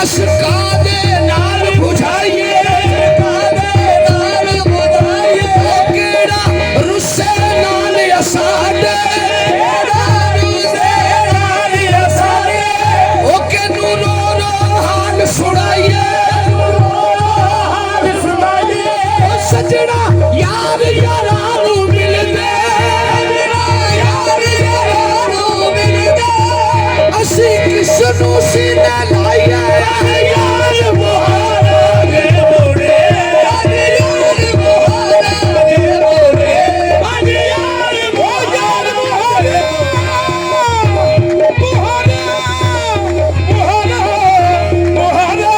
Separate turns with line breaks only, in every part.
दस कादे नाल बुझाइए केड़ा रुसे नाल असाडे ओके नूरो रो हाल सुनाइए सजना यार यारा नू मिलदे असी किसनू सीने लाइए यार मोहरा दे मोड़े यार मोहरा दे मोड़े यार मोहरा मोहरा मोहरा मोहरा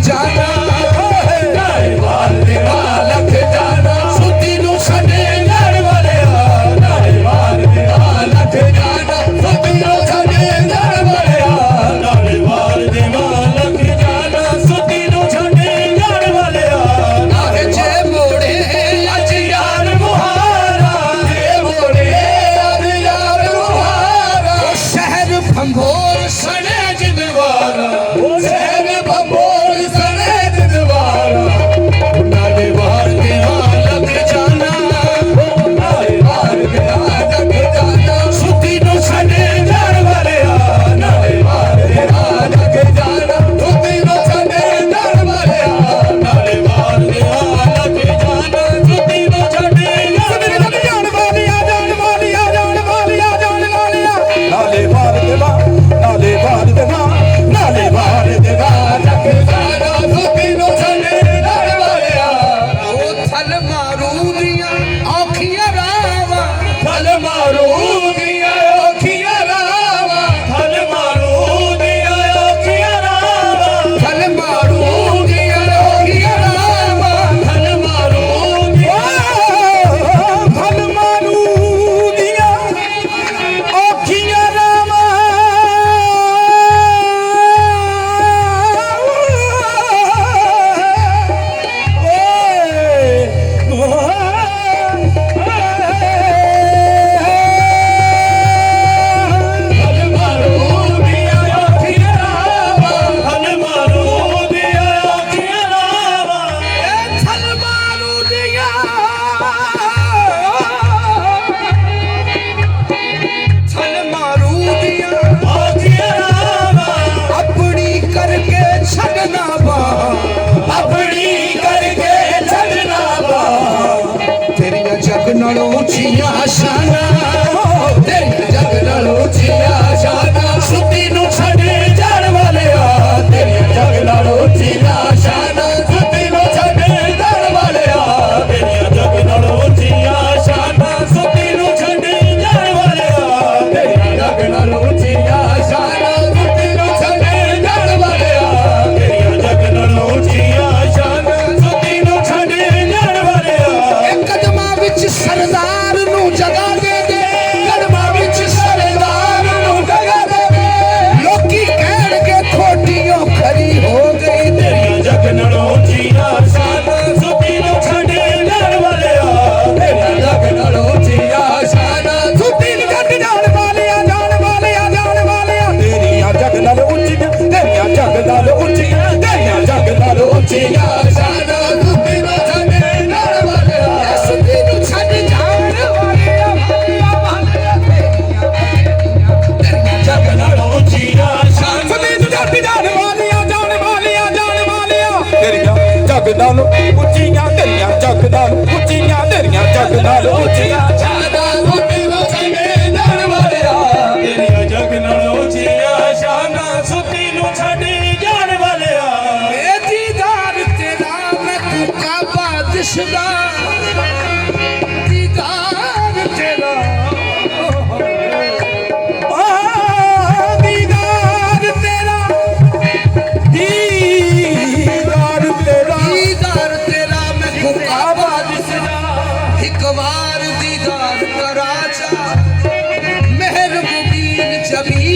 जाना लख जाना सुती नू सने लड़ वाले लख जाना सुती नू सने लड़ वाले लख जाना सुती नू सने लड़ वाले जे मोड़े अज यार मुहारा जे मोड़े अज यार मुहारा शहर भंगोर सने जिंदवारा शहर भंगोर सने जिंदवारा नाले बाहर देवा लग जाना नाले बाहर देवा लग जाना सुती नो सने जड़ वाले नाले बाहर देवा लग जाना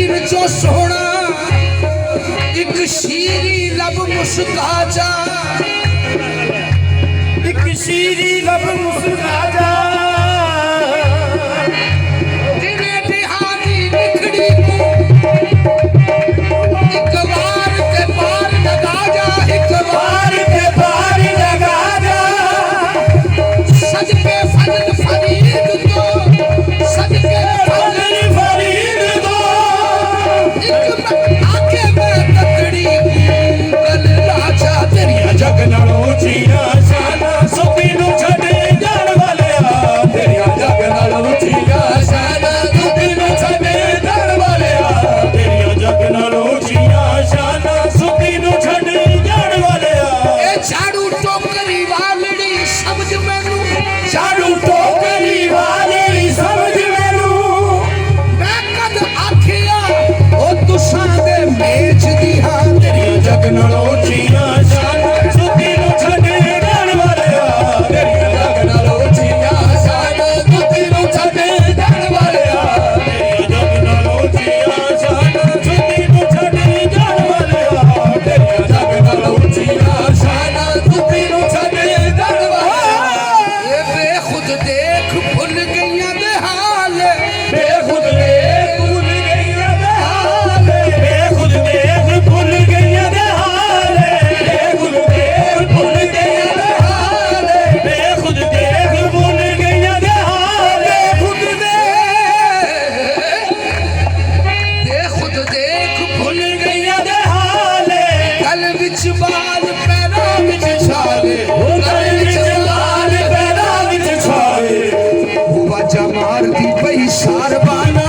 शरीर जो सोना एक शीरी लब मुस्का जा
एक शीरी लब मुस्का जा
तेरे दिहाड़ी निखड़ी को एक बार के पार लगा जा एक बार
के पार लगा जा
सज के फजल फरीद तो सज के फजल
फरीद दो
एक आके मैं तकड़ी कल राजा तेरिया
जग नालों चीया शाना सुखी नु छड़े जान वालिया तेरिया जग नालों चीया शाना सुखी नु छड़े जान वालिया तेरिया जग नालों चीया शाना सुखी नु छड़े जान वालिया
ए झाड़ू टोकरी वालड़ी समझ मैनू
झाड़ू टोकरी वाली समझ मैनू
मैं कद आखिया ओ तुसां दे मेज दी हां
तेरिया जग नालों चीया शाना सुखी नु छड़े जान वालिया तेरिया जग नालों चीया शाना सुखी नु छड़े जान वालिया तेरिया जग नालों चीया शाना सुखी नु छड़े जान वालिया तेरिया जग नालों चीया शाना सुखी नु छड़े जान वालिया
ए बेखुद देख भुल गईयां दे हाल
बेखुद देख भूल गईयां दे हाल बेखुद देख भूल गईयां दे हाल बेखुद देख भूल गईयां दे हाल बेखुद देख भूल गईयां दे हाल
खुद दे खुद देख भुल
गईयां दे हाल
गल विच बाल पैरां विच छाले
गल विच लाल पैरां विच छाले
वाजा मारदी पई सारबाना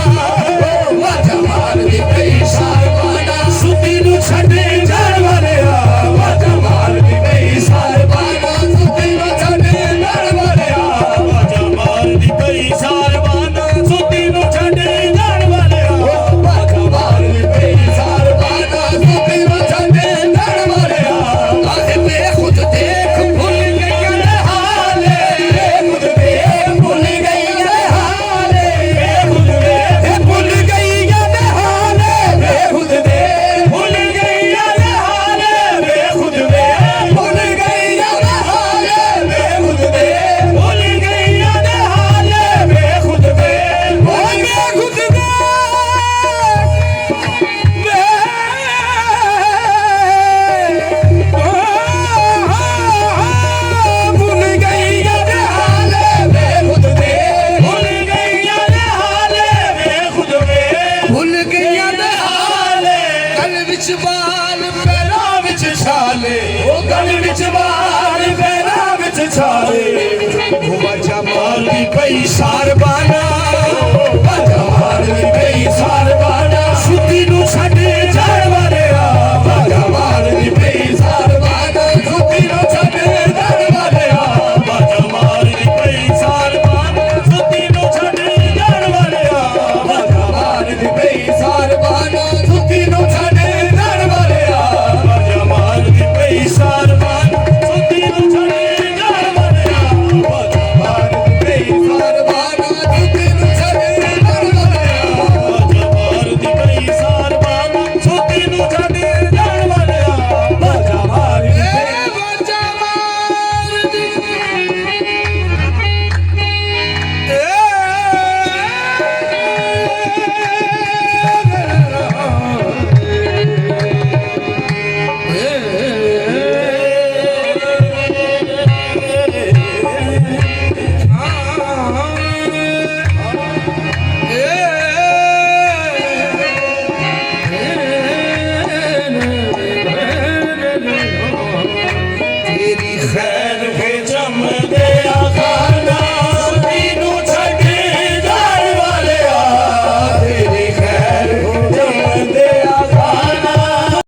वाजा मारदी पई सारबाना सुती नु छड़े जान वालिया वाजा मारदी पई सारबाना सुती नु छड़े जान वालिया वाजा मारदी पई सारबाना सुती नु छड़े जान वालिया वाजा मारदी पई सारबाना सुती नु छड़े जान वालिया
आए बेखुद देख भुल गईयां दे
हाल बेखुद देख भूल गईयां दे हाल बेखुद देख भूल गईयां दे हाल बेखुद देख भूल गईयां दे हाल बेखुद देख भूल गईयां दे हाल बेखुद देख भूल गईयां दे हाल बेखुद देख भूल बेखुद भूल गईयां दे हाल बेखुद देख भूल गईयां दे हाल बेखुद देख
भुल गईयां दे
हाल
गल विच बाल पैरां विच छाले
ओ गल विच बाल पैरां विच छाले
वाजा मारदी पई सारबाना
वाजा मारदी पई सारबाना